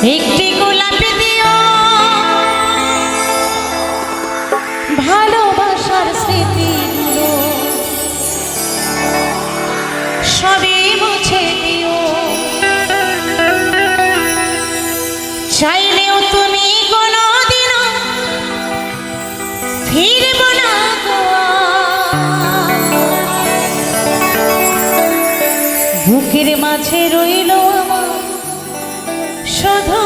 একটি গোলাপ দিও ভালোবাসার স্মৃতিগুলো সবই মুছে দিও। চাইলেও তুমি কোনোদিনও ফিরবো না গো। বুকের মাঝে রইল আমার শুধু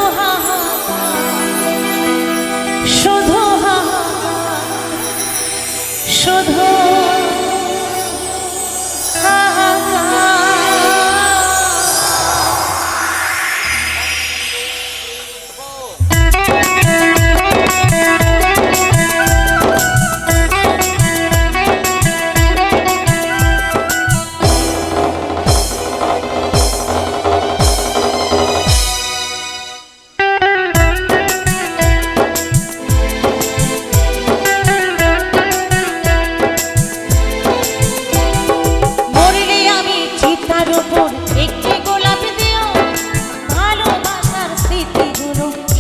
শুধু শুধু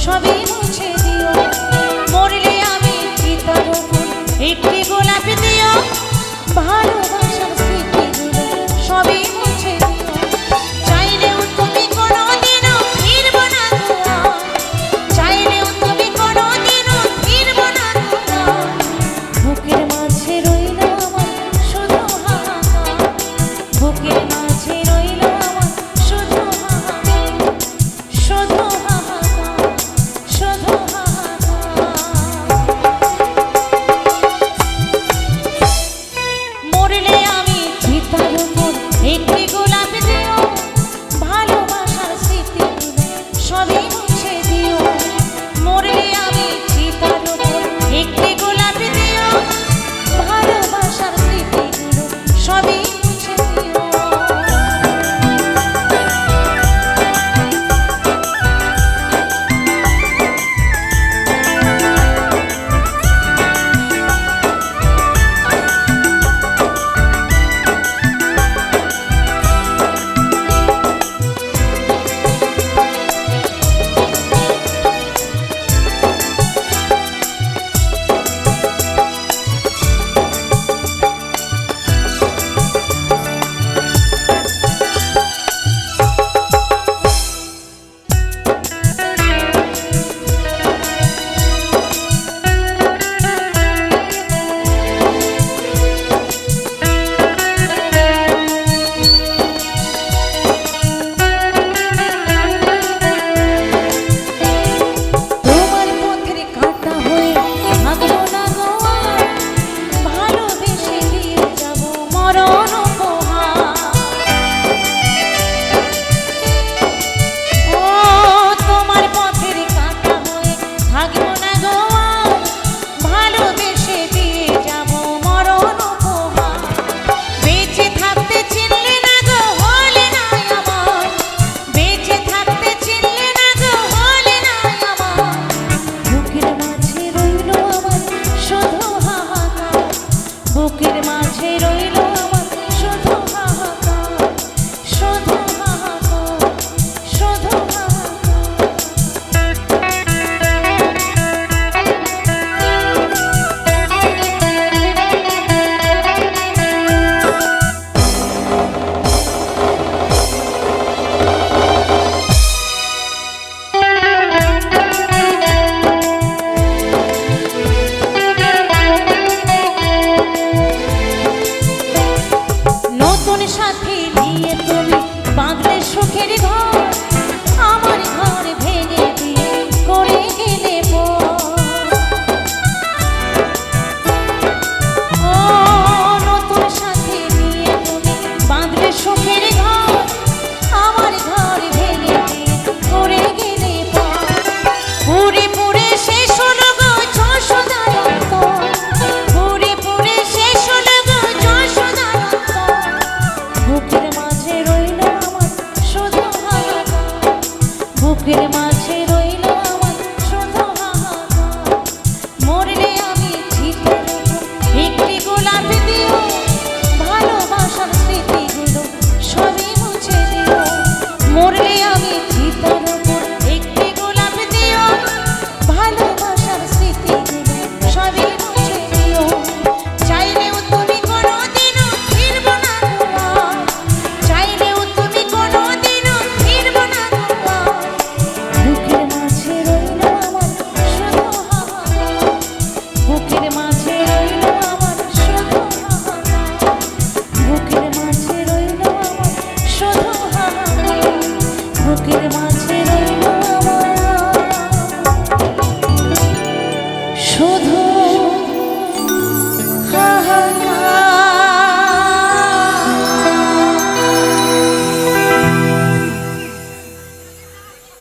সবই মুছে দিও। মরলে আমি চিতার উপর একটি গোলাপ দিও ভালোবাসার স্মৃতিগুলো সবই মুছে দিও। চাইলেও তুমি কোনোদিনও ফিরবো না গো। চাইলেও তুমি কোনোদিনও ফিরবো না গো। বুকের মাঝে রইল আমার শুধু হাহাকার। বুকের মাঝে রইল আমার শুধু হাহাকার শুধু বুকের মাঝে রইল